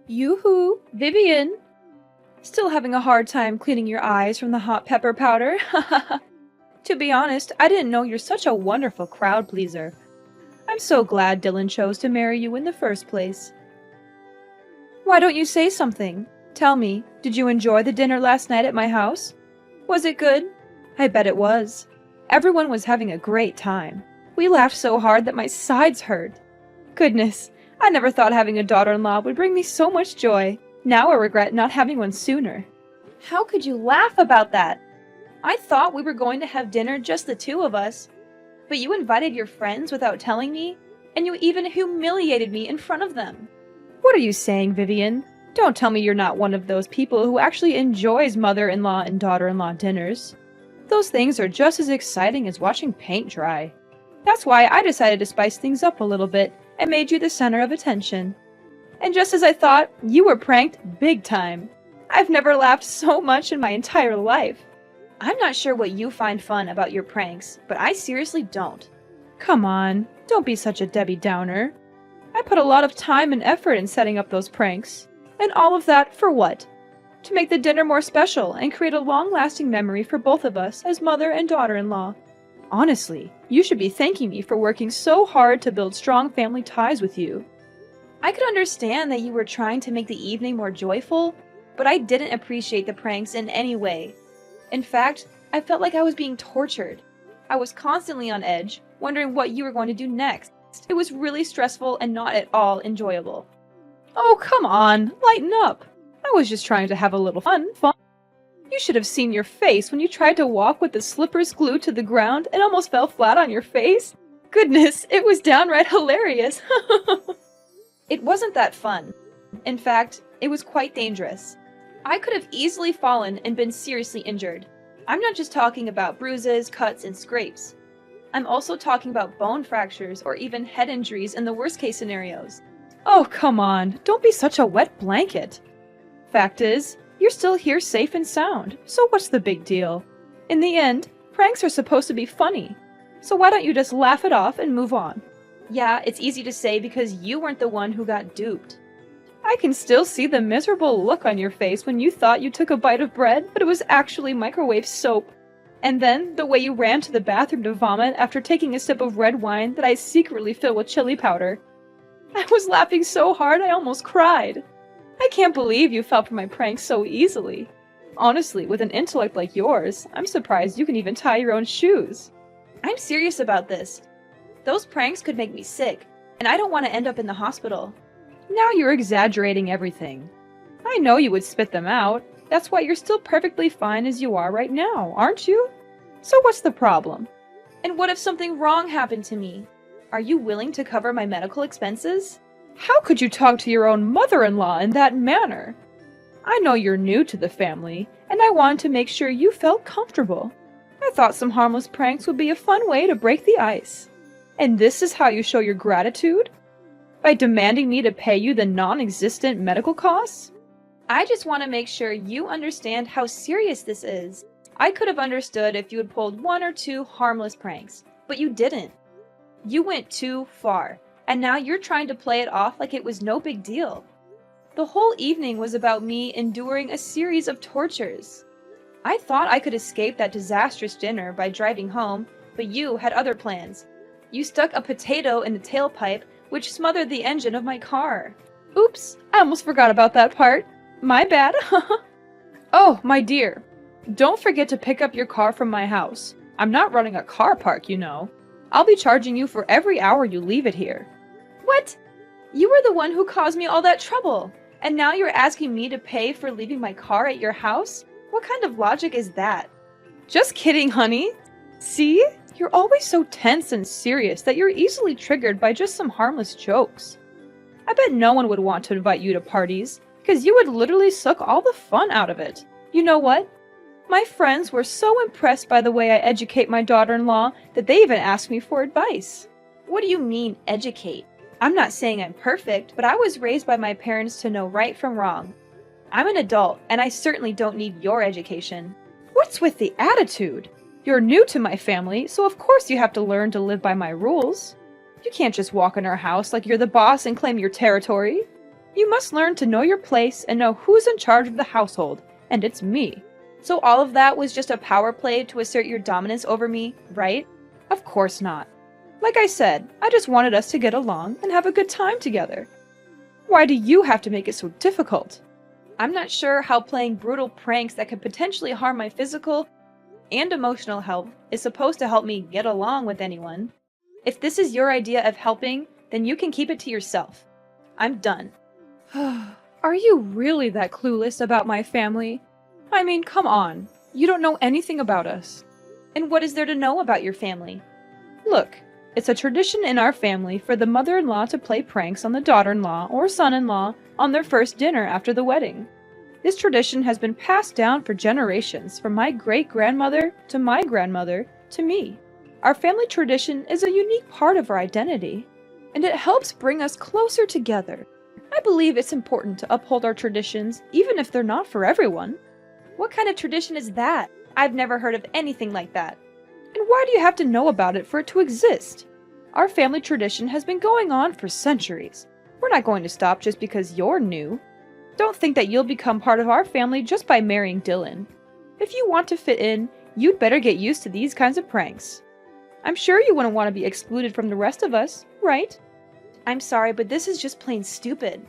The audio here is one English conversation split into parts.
Yoo-hoo, Vivian! Still having a hard time cleaning your eyes from the hot pepper powder? To be honest, I didn't know you're such a wonderful crowd pleaser. I'm so glad Dylan chose to marry you in the first place. Why don't you say something? Tell me, did you enjoy the dinner last night at my house? Was it good? I bet it was. Everyone was having a great time. We laughed so hard that my sides hurt. Goodness, I never thought having a daughter-in-law would bring me so much joy. Now I regret not having one sooner. How could you laugh about that? I thought we were going to have dinner just the two of us. But you invited your friends without telling me, and you even humiliated me in front of them. What are you saying, Vivian? Don't tell me you're not one of those people who actually enjoys mother-in-law and daughter-in-law dinners. Those things are just as exciting as watching paint dry. That's why I decided to spice things up a little bit and made you the center of attention. And just as I thought, you were pranked big time. I've never laughed so much in my entire life. I'm not sure what you find fun about your pranks, but I seriously don't. Come on, don't be such a Debbie Downer. I put a lot of time and effort in setting up those pranks. And all of that for what? To make the dinner more special and create a long-lasting memory for both of us as mother and daughter-in-law. Honestly, you should be thanking me for working so hard to build strong family ties with you. I could understand that you were trying to make the evening more joyful, but I didn't appreciate the pranks in any way. In fact, I felt like I was being tortured. I was constantly on edge, wondering what you were going to do next. It was really stressful and not at all enjoyable. Oh, come on, lighten up. I was just trying to have a little fun. You should have seen your face when you tried to walk with the slippers glued to the ground and almost fell flat on your face. Goodness, it was downright hilarious. It wasn't that fun. In fact, it was quite dangerous. I could have easily fallen and been seriously injured. I'm not just talking about bruises, cuts, and scrapes. I'm also talking about bone fractures or even head injuries in the worst case scenarios. Oh, come on, don't be such a wet blanket. Fact is, you're still here safe and sound, so what's the big deal? In the end, pranks are supposed to be funny, so why don't you just laugh it off and move on? Yeah, it's easy to say because you weren't the one who got duped. I can still see the miserable look on your face when you thought you took a bite of bread, but it was actually microwave soap. And then, the way you ran to the bathroom to vomit after taking a sip of red wine that I secretly filled with chili powder. I was laughing so hard I almost cried. I can't believe you fell for my pranks so easily. Honestly, with an intellect like yours, I'm surprised you can even tie your own shoes. I'm serious about this. Those pranks could make me sick, and I don't want to end up in the hospital. Now you're exaggerating everything. I know you would spit them out. That's why you're still perfectly fine as you are right now, aren't you? So what's the problem? And what if something wrong happened to me? Are you willing to cover my medical expenses? How could you talk to your own mother-in-law in that manner? I know you're new to the family, and I wanted to make sure you felt comfortable. I thought some harmless pranks would be a fun way to break the ice. And this is how you show your gratitude? By demanding me to pay you the non-existent medical costs? I just want to make sure you understand how serious this is. I could have understood if you had pulled one or two harmless pranks, but you didn't. You went too far, and now you're trying to play it off like it was no big deal. The whole evening was about me enduring a series of tortures. I thought I could escape that disastrous dinner by driving home, but you had other plans. You stuck a potato in the tailpipe, which smothered the engine of my car. Oops, I almost forgot about that part. My bad. Oh, my dear. Don't forget to pick up your car from my house. I'm not running a car park, you know. I'll be charging you for every hour you leave it here. What? You were the one who caused me all that trouble, and now you're asking me to pay for leaving my car at your house? What kind of logic is that? Just kidding, honey. See? You're always so tense and serious that you're easily triggered by just some harmless jokes. I bet no one would want to invite you to parties, because you would literally suck all the fun out of it. You know what? My friends were so impressed by the way I educate my daughter-in-law that they even asked me for advice. What do you mean, educate? I'm not saying I'm perfect, but I was raised by my parents to know right from wrong. I'm an adult, and I certainly don't need your education. What's with the attitude? You're new to my family, so of course you have to learn to live by my rules. You can't just walk in our house like you're the boss and claim your territory. You must learn to know your place and know who's in charge of the household, and it's me. So all of that was just a power play to assert your dominance over me, right? Of course not. Like I said, I just wanted us to get along and have a good time together. Why do you have to make it so difficult? I'm not sure how playing brutal pranks that could potentially harm my physical and emotional health is supposed to help me get along with anyone. If this is your idea of helping, then you can keep it to yourself. I'm done. Are you really that clueless about my family? I mean, come on. You don't know anything about us. And what is there to know about your family? Look, it's a tradition in our family for the mother-in-law to play pranks on the daughter-in-law or son-in-law on their first dinner after the wedding. This tradition has been passed down for generations, from my great-grandmother to my grandmother to me. Our family tradition is a unique part of our identity, and it helps bring us closer together. I believe it's important to uphold our traditions, even if they're not for everyone. What kind of tradition is that? I've never heard of anything like that. And why do you have to know about it for it to exist? Our family tradition has been going on for centuries. We're not going to stop just because you're new. Don't think that you'll become part of our family just by marrying Dylan. If you want to fit in, you'd better get used to these kinds of pranks. I'm sure you wouldn't want to be excluded from the rest of us, right? I'm sorry, but this is just plain stupid.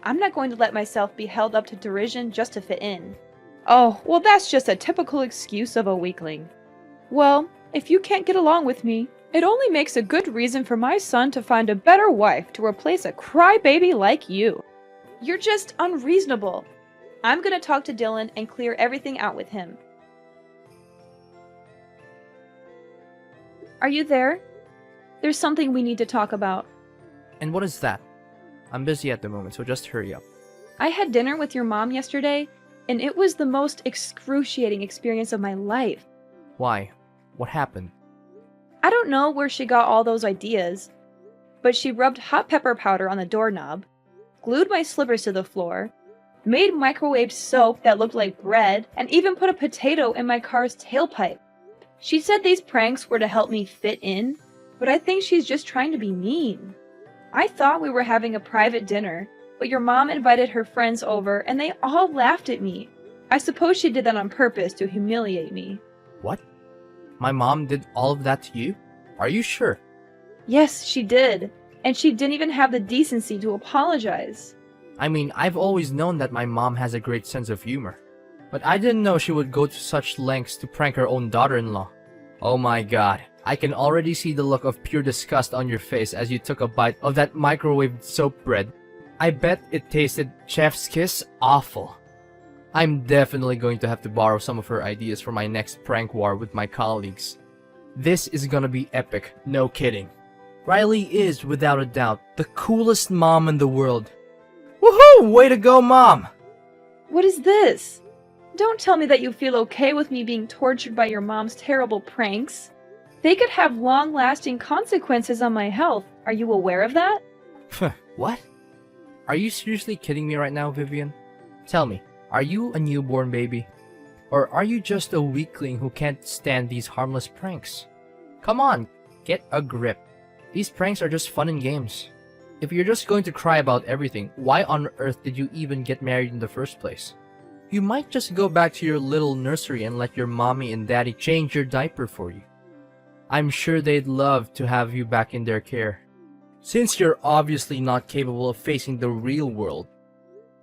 I'm not going to let myself be held up to derision just to fit in. Oh, well, that's just a typical excuse of a weakling. Well, if you can't get along with me, it only makes a good reason for my son to find a better wife to replace a crybaby like you. You're just unreasonable. I'm gonna talk to Dylan and clear everything out with him. Are you there? There's something we need to talk about. And what is that? I'm busy at the moment, so just hurry up. I had dinner with your mom yesterday, and it was the most excruciating experience of my life. Why? What happened? I don't know where she got all those ideas, but she rubbed hot pepper powder on the doorknob, glued my slippers to the floor, made microwaved soap that looked like bread, and even put a potato in my car's tailpipe. She said these pranks were to help me fit in, but I think she's just trying to be mean. I thought we were having a private dinner, but your mom invited her friends over and they all laughed at me. I suppose she did that on purpose to humiliate me. What? My mom did all of that to you? Are you sure? Yes, she did. And she didn't even have the decency to apologize. I mean, I've always known that my mom has a great sense of humor. But I didn't know she would go to such lengths to prank her own daughter-in-law. Oh my god, I can already see the look of pure disgust on your face as you took a bite of that microwaved soap bread. I bet it tasted chef's kiss awful. I'm definitely going to have to borrow some of her ideas for my next prank war with my colleagues. This is gonna be epic, no kidding. Riley is, without a doubt, the coolest mom in the world. Woohoo! Way to go, Mom! What is this? Don't tell me that you feel okay with me being tortured by your mom's terrible pranks. They could have long-lasting consequences on my health. Are you aware of that? What? Are you seriously kidding me right now, Vivian? Tell me, are you a newborn baby? Or are you just a weakling who can't stand these harmless pranks? Come on, get a grip. These pranks are just fun and games. If you're just going to cry about everything, why on earth did you even get married in the first place? You might just go back to your little nursery and let your mommy and daddy change your diaper for you. I'm sure they'd love to have you back in their care, since you're obviously not capable of facing the real world.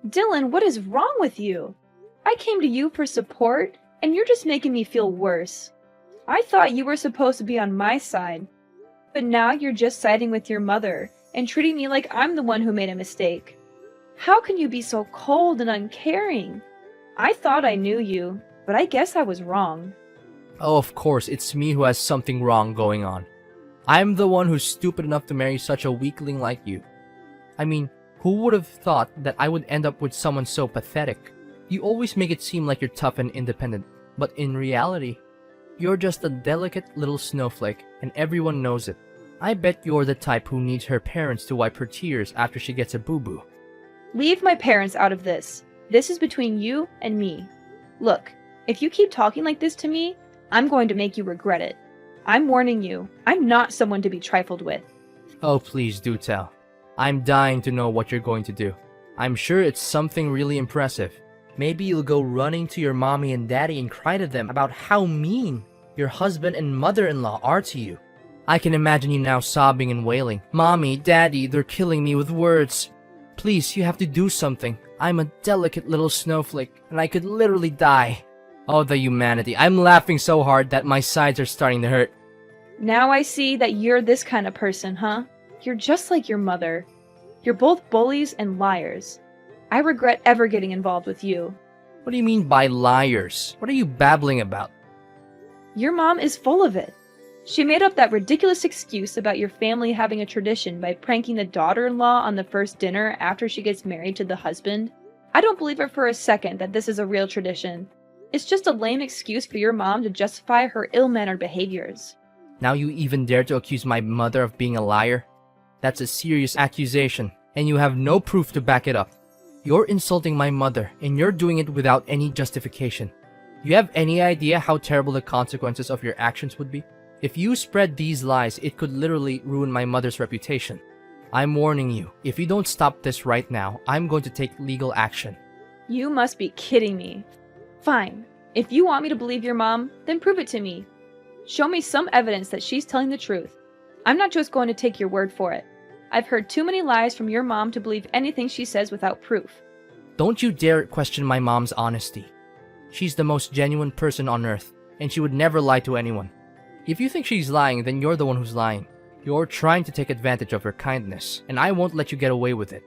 Dylan, what is wrong with you? I came to you for support, and you're just making me feel worse. I thought you were supposed to be on my side, but now you're just siding with your mother and treating me like I'm the one who made a mistake. How can you be so cold and uncaring? I thought I knew you, but I guess I was wrong. Oh, of course, it's me who has something wrong going on. I'm the one who's stupid enough to marry such a weakling like you. I mean, who would have thought that I would end up with someone so pathetic? You always make it seem like you're tough and independent, but in reality, you're just a delicate little snowflake, and everyone knows it. I bet you're the type who needs her parents to wipe her tears after she gets a boo-boo. Leave my parents out of this. This is between you and me. Look, if you keep talking like this to me, I'm going to make you regret it. I'm warning you, I'm not someone to be trifled with. Oh, please do tell. I'm dying to know what you're going to do. I'm sure it's something really impressive. Maybe you'll go running to your mommy and daddy and cry to them about how mean your husband and mother-in-law are to you. I can imagine you now sobbing and wailing, "Mommy, Daddy, they're killing me with words. Please, you have to do something. I'm a delicate little snowflake, and I could literally die." Oh, the humanity. I'm laughing so hard that my sides are starting to hurt. Now I see that you're this kind of person, huh? You're just like your mother. You're both bullies and liars. I regret ever getting involved with you. What do you mean by liars? What are you babbling about? Your mom is full of it. She made up that ridiculous excuse about your family having a tradition by pranking the daughter-in-law on the first dinner after she gets married to the husband. I don't believe her for a second that this is a real tradition. It's just a lame excuse for your mom to justify her ill-mannered behaviors. Now you even dare to accuse my mother of being a liar? That's a serious accusation, and you have no proof to back it up. You're insulting my mother, and you're doing it without any justification. You have any idea how terrible the consequences of your actions would be? If you spread these lies, it could literally ruin my mother's reputation. I'm warning you, if you don't stop this right now, I'm going to take legal action. You must be kidding me. Fine. If you want me to believe your mom, then prove it to me. Show me some evidence that she's telling the truth. I'm not just going to take your word for it. I've heard too many lies from your mom to believe anything she says without proof. Don't you dare question my mom's honesty. She's the most genuine person on earth, and she would never lie to anyone. If you think she's lying, then you're the one who's lying. You're trying to take advantage of her kindness, and I won't let you get away with it.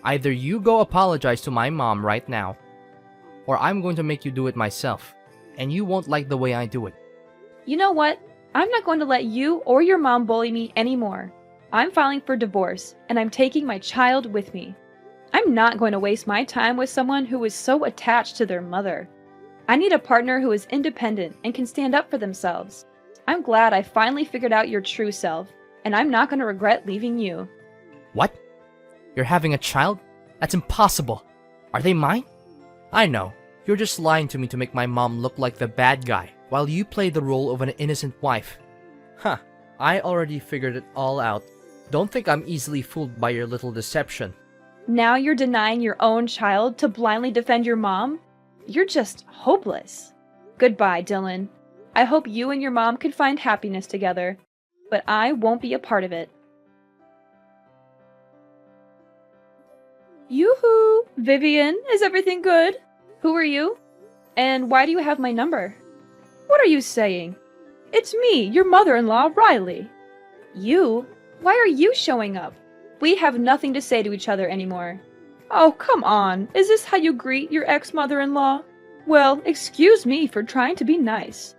Either you go apologize to my mom right now, or I'm going to make you do it myself, and you won't like the way I do it. You know what? I'm not going to let you or your mom bully me anymore. I'm filing for divorce, and I'm taking my child with me. I'm not going to waste my time with someone who is so attached to their mother. I need a partner who is independent and can stand up for themselves. I'm glad I finally figured out your true self, and I'm not going to regret leaving you. What? You're having a child? That's impossible. Are they mine? I know. You're just lying to me to make my mom look like the bad guy, while you play the role of an innocent wife. Huh. I already figured it all out. Don't think I'm easily fooled by your little deception. Now you're denying your own child to blindly defend your mom? You're just hopeless. Goodbye, Dylan. I hope you and your mom can find happiness together, but I won't be a part of it. Yoo-hoo! Vivian, is everything good? Who are you? And why do you have my number? What are you saying? It's me, your mother-in-law, Riley. You? Why are you showing up? We have nothing to say to each other anymore. Oh, come on. Is this how you greet your ex-mother-in-law? Well, excuse me for trying to be nice.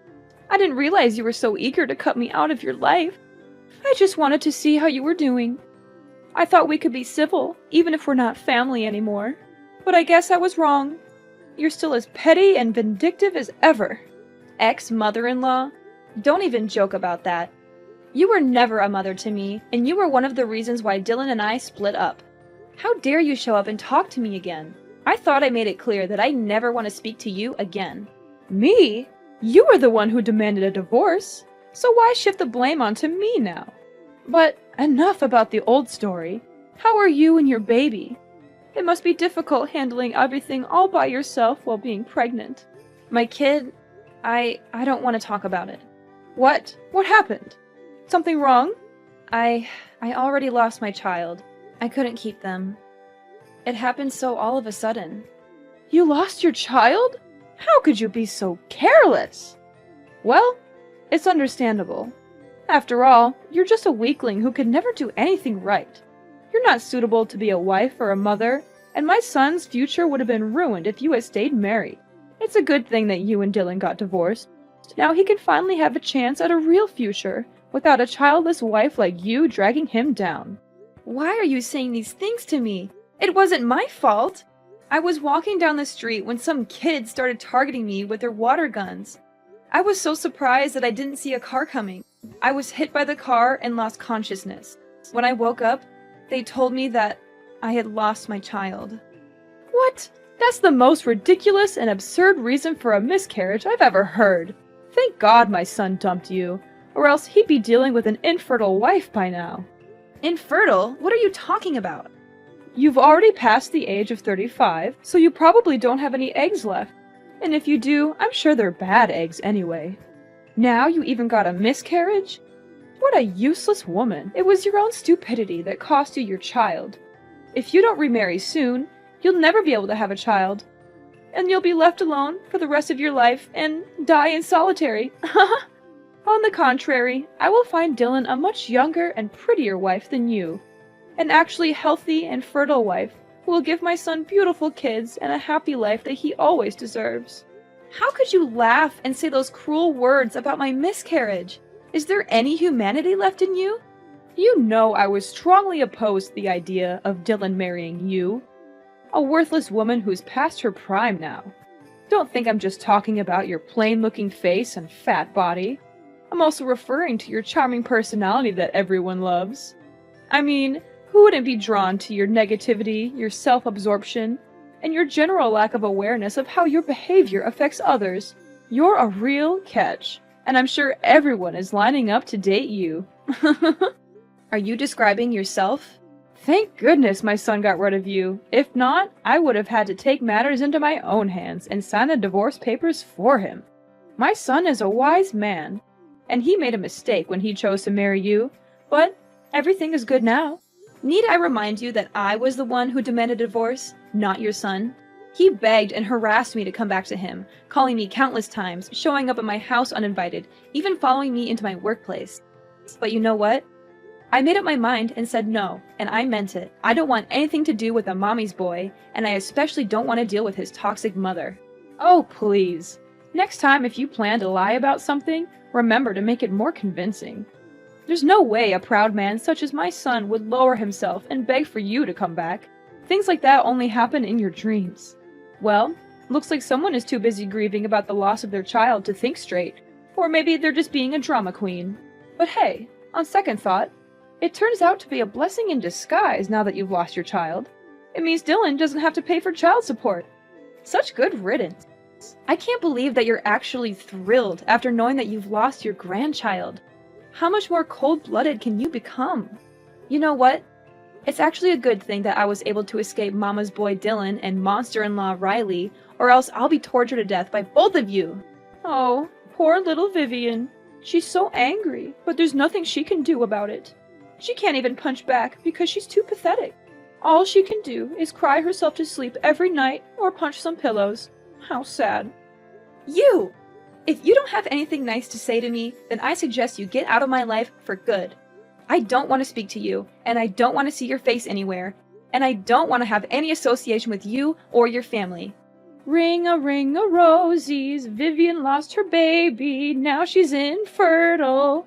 I didn't realize you were so eager to cut me out of your life. I just wanted to see how you were doing. I thought we could be civil, even if we're not family anymore. But I guess I was wrong. You're still as petty and vindictive as ever. Ex-mother-in-law? Don't even joke about that. You were never a mother to me, and you were one of the reasons why Dylan and I split up. How dare you show up and talk to me again? I thought I made it clear that I never want to speak to you again. Me? You were the one who demanded a divorce, so why shift the blame onto me now? But enough about the old story. How are you and your baby? It must be difficult handling everything all by yourself while being pregnant. My kid, I don't want to talk about it. What? What happened? Something wrong? I already lost my child. I couldn't keep them. It happened so all of a sudden. You lost your child? How could you be so careless? Well, it's understandable. After all, you're just a weakling who could never do anything right. You're not suitable to be a wife or a mother, and my son's future would have been ruined if you had stayed married. It's a good thing that you and Dylan got divorced. Now he can finally have a chance at a real future, without a childless wife like you dragging him down. Why are you saying these things to me? It wasn't my fault. I was walking down the street when some kids started targeting me with their water guns. I was so surprised that I didn't see a car coming. I was hit by the car and lost consciousness. When I woke up, they told me that I had lost my child. What? That's the most ridiculous and absurd reason for a miscarriage I've ever heard. Thank God my son dumped you, or else he'd be dealing with an infertile wife by now. Infertile? What are you talking about? You've already passed the age of 35, so you probably don't have any eggs left. And if you do, I'm sure they're bad eggs anyway. Now you even got a miscarriage? What a useless woman. It was your own stupidity that cost you your child. If you don't remarry soon, you'll never be able to have a child. And you'll be left alone for the rest of your life and die in solitary. On the contrary, I will find Dylan a much younger and prettier wife than you. An actually healthy and fertile wife who will give my son beautiful kids and a happy life that he always deserves. How could you laugh and say those cruel words about my miscarriage? Is there any humanity left in you? You know I was strongly opposed to the idea of Dylan marrying you. A worthless woman who's past her prime now. Don't think I'm just talking about your plain-looking face and fat body. I'm also referring to your charming personality that everyone loves. I mean, who wouldn't be drawn to your negativity, your self-absorption, and your general lack of awareness of how your behavior affects others? You're a real catch, and I'm sure everyone is lining up to date you. Are you describing yourself? Thank goodness my son got rid of you. If not, I would have had to take matters into my own hands and sign the divorce papers for him. My son is a wise man, and he made a mistake when he chose to marry you, but everything is good now. Need I remind you that I was the one who demanded a divorce, not your son? He begged and harassed me to come back to him, calling me countless times, showing up at my house uninvited, even following me into my workplace. But you know what? I made up my mind and said no, and I meant it. I don't want anything to do with a mommy's boy, and I especially don't want to deal with his toxic mother. Oh, please. Next time if you plan to lie about something, remember to make it more convincing. There's no way a proud man such as my son would lower himself and beg for you to come back. Things like that only happen in your dreams. Well, looks like someone is too busy grieving about the loss of their child to think straight. Or maybe they're just being a drama queen. But hey, on second thought, it turns out to be a blessing in disguise now that you've lost your child. It means Dylan doesn't have to pay for child support. Such good riddance. I can't believe that you're actually thrilled after knowing that you've lost your grandchild. How much more cold-blooded can you become? You know what? It's actually a good thing that I was able to escape Mama's boy Dylan and monster-in-law Riley, or else I'll be tortured to death by both of you. Oh, poor little Vivian. She's so angry, but there's nothing she can do about it. She can't even punch back because she's too pathetic. All she can do is cry herself to sleep every night or punch some pillows. How sad. You! If you don't have anything nice to say to me, then I suggest you get out of my life for good. I don't want to speak to you, and I don't want to see your face anywhere, and I don't want to have any association with you or your family. Ring-a-rosies, Vivian lost her baby, now she's infertile.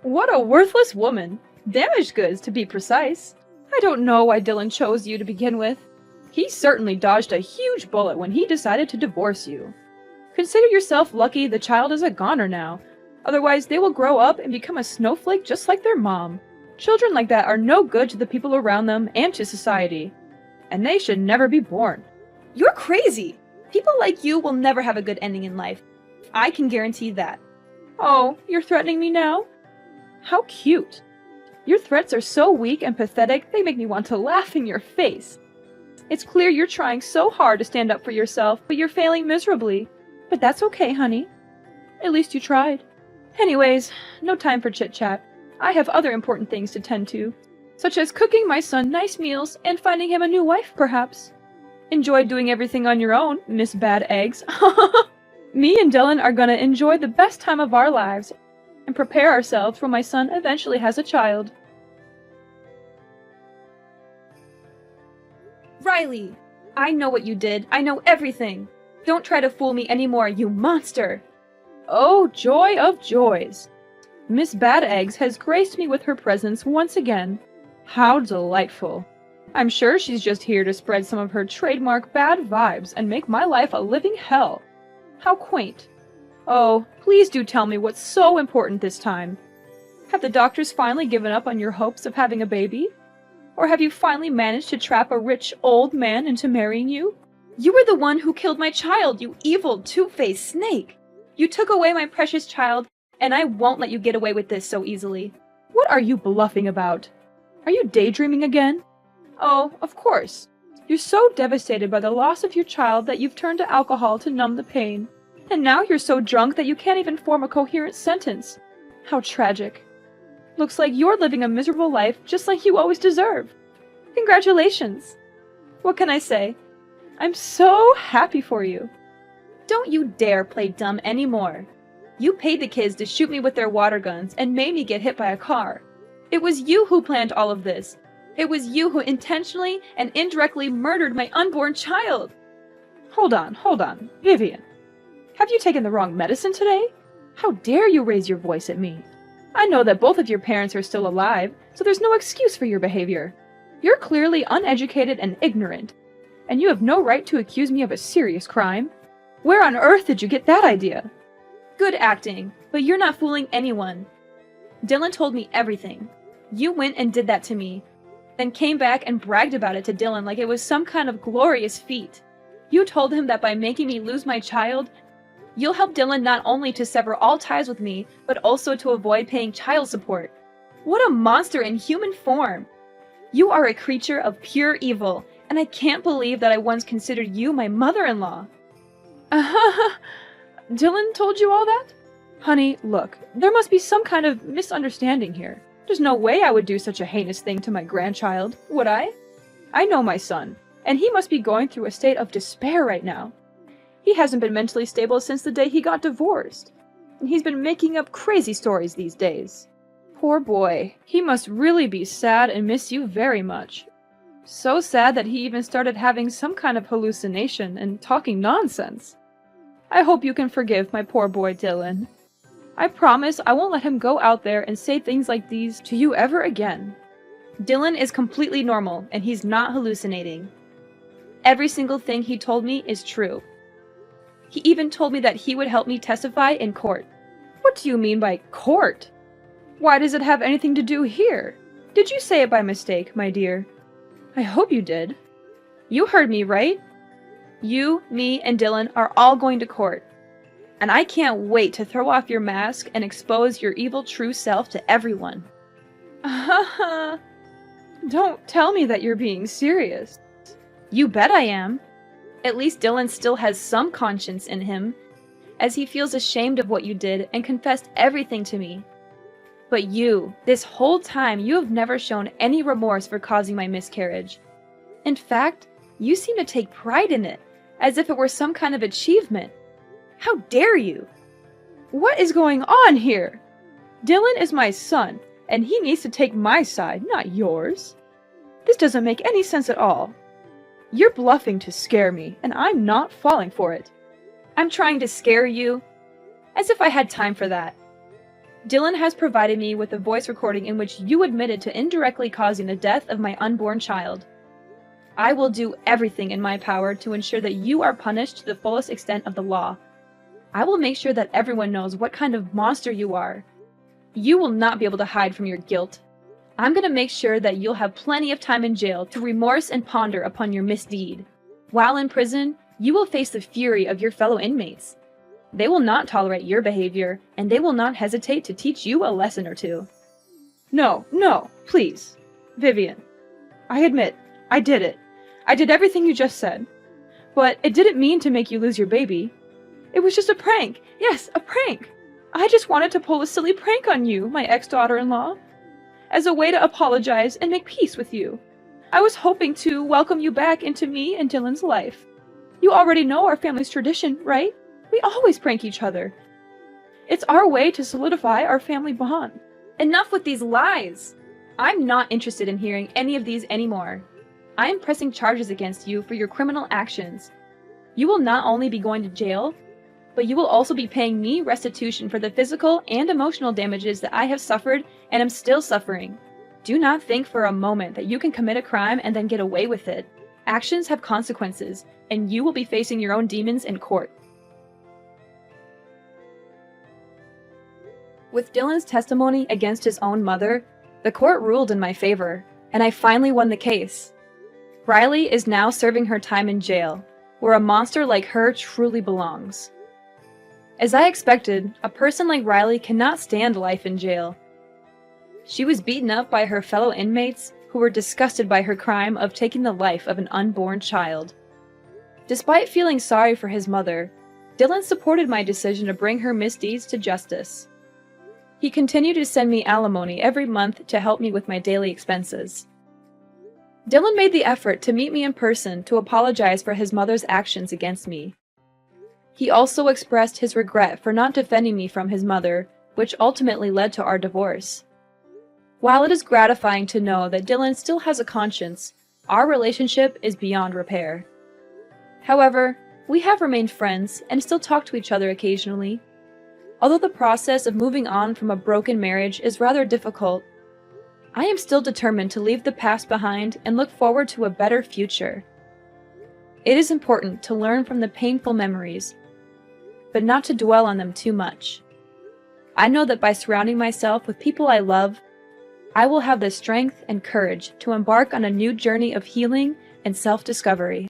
What a worthless woman. Damaged goods, to be precise. I don't know why Dylan chose you to begin with. He certainly dodged a huge bullet when he decided to divorce you. Consider yourself lucky the child is a goner now. Otherwise, they will grow up and become a snowflake just like their mom. Children like that are no good to the people around them and to society. And they should never be born. You're crazy! People like you will never have a good ending in life. I can guarantee that. Oh, you're threatening me now? How cute. Your threats are so weak and pathetic, they make me want to laugh in your face. It's clear you're trying so hard to stand up for yourself, but you're failing miserably. But that's okay, honey. At least you tried. Anyways, no time for chit-chat. I have other important things to tend to, such as cooking my son nice meals and finding him a new wife, perhaps. Enjoy doing everything on your own, Miss Bad Eggs. Me and Dylan are gonna enjoy the best time of our lives and prepare ourselves when my son eventually has a child. Riley! I know what you did. I know everything. Don't try to fool me anymore, you monster! Oh, joy of joys! Miss Bad Eggs has graced me with her presence once again. How delightful. I'm sure she's just here to spread some of her trademark bad vibes and make my life a living hell. How quaint. Oh, please do tell me what's so important this time. Have the doctors finally given up on your hopes of having a baby? Or have you finally managed to trap a rich old man into marrying you? You were the one who killed my child, you evil, two-faced snake! You took away my precious child, and I won't let you get away with this so easily. What are you bluffing about? Are you daydreaming again? Oh, of course. You're so devastated by the loss of your child that you've turned to alcohol to numb the pain. And now you're so drunk that you can't even form a coherent sentence. How tragic. Looks like you're living a miserable life just like you always deserve. Congratulations. What can I say? I'm so happy for you. Don't you dare play dumb anymore. You paid the kids to shoot me with their water guns and made me get hit by a car. It was you who planned all of this. It was you who intentionally and indirectly murdered my unborn child. Hold on, Vivian. Have you taken the wrong medicine today? How dare you raise your voice at me? I know that both of your parents are still alive, so there's no excuse for your behavior. You're clearly uneducated and ignorant, and you have no right to accuse me of a serious crime. Where on earth did you get that idea? Good acting, but you're not fooling anyone. Dylan told me everything. You went and did that to me, then came back and bragged about it to Dylan like it was some kind of glorious feat. You told him that by making me lose my child, you'll help Dylan not only to sever all ties with me, but also to avoid paying child support. What a monster in human form! You are a creature of pure evil, and I can't believe that I once considered you my mother-in-law. Dylan told you all that? Honey, look, there must be some kind of misunderstanding here. There's no way I would do such a heinous thing to my grandchild, would I? I know my son, and he must be going through a state of despair right now. He hasn't been mentally stable since the day he got divorced, and he's been making up crazy stories these days. Poor boy, he must really be sad and miss you very much. So sad that he even started having some kind of hallucination and talking nonsense. I hope you can forgive my poor boy Dylan. I promise I won't let him go out there and say things like these to you ever again. Dylan is completely normal, and he's not hallucinating. Every single thing he told me is true. He even told me that he would help me testify in court. What do you mean by court? Why does it have anything to do here? Did you say it by mistake, my dear? I hope you did. You heard me, right? You, me, and Dylan are all going to court. And I can't wait to throw off your mask and expose your evil true self to everyone. Don't tell me that you're being serious. You bet I am. At least Dylan still has some conscience in him, as he feels ashamed of what you did and confessed everything to me. But you, this whole time, you have never shown any remorse for causing my miscarriage. In fact, you seem to take pride in it, as if it were some kind of achievement. How dare you? What is going on here? Dylan is my son, and he needs to take my side, not yours. This doesn't make any sense at all. You're bluffing to scare me, and I'm not falling for it. I'm trying to scare you? As if I had time for that. Dylan has provided me with a voice recording in which you admitted to indirectly causing the death of my unborn child. I will do everything in my power to ensure that you are punished to the fullest extent of the law. I will make sure that everyone knows what kind of monster you are. You will not be able to hide from your guilt. I'm going to make sure that you'll have plenty of time in jail to remorse and ponder upon your misdeed. While in prison, you will face the fury of your fellow inmates. They will not tolerate your behavior, and they will not hesitate to teach you a lesson or two. No, please. Vivian, I admit, I did it. I did everything you just said. But it didn't mean to make you lose your baby. It was just a prank. Yes, a prank. I just wanted to pull a silly prank on you, my ex-daughter-in-law, as a way to apologize and make peace with you. I was hoping to welcome you back into me and Dylan's life. You already know our family's tradition, right? We always prank each other. It's our way to solidify our family bond. Enough with these lies! I'm not interested in hearing any of these anymore. I am pressing charges against you for your criminal actions. You will not only be going to jail, but you will also be paying me restitution for the physical and emotional damages that I have suffered and am still suffering. Do not think for a moment that you can commit a crime and then get away with it. Actions have consequences, and you will be facing your own demons in court. With Dylan's testimony against his own mother, the court ruled in my favor, and I finally won the case. Riley is now serving her time in jail, where a monster like her truly belongs. As I expected, a person like Riley cannot stand life in jail. She was beaten up by her fellow inmates, who were disgusted by her crime of taking the life of an unborn child. Despite feeling sorry for his mother, Dylan supported my decision to bring her misdeeds to justice. He continued to send me alimony every month to help me with my daily expenses. Dylan made the effort to meet me in person to apologize for his mother's actions against me. He also expressed his regret for not defending me from his mother, which ultimately led to our divorce. While it is gratifying to know that Dylan still has a conscience, our relationship is beyond repair. However, we have remained friends and still talk to each other occasionally. Although the process of moving on from a broken marriage is rather difficult, I am still determined to leave the past behind and look forward to a better future. It is important to learn from the painful memories, but not to dwell on them too much. I know that by surrounding myself with people I love, I will have the strength and courage to embark on a new journey of healing and self-discovery.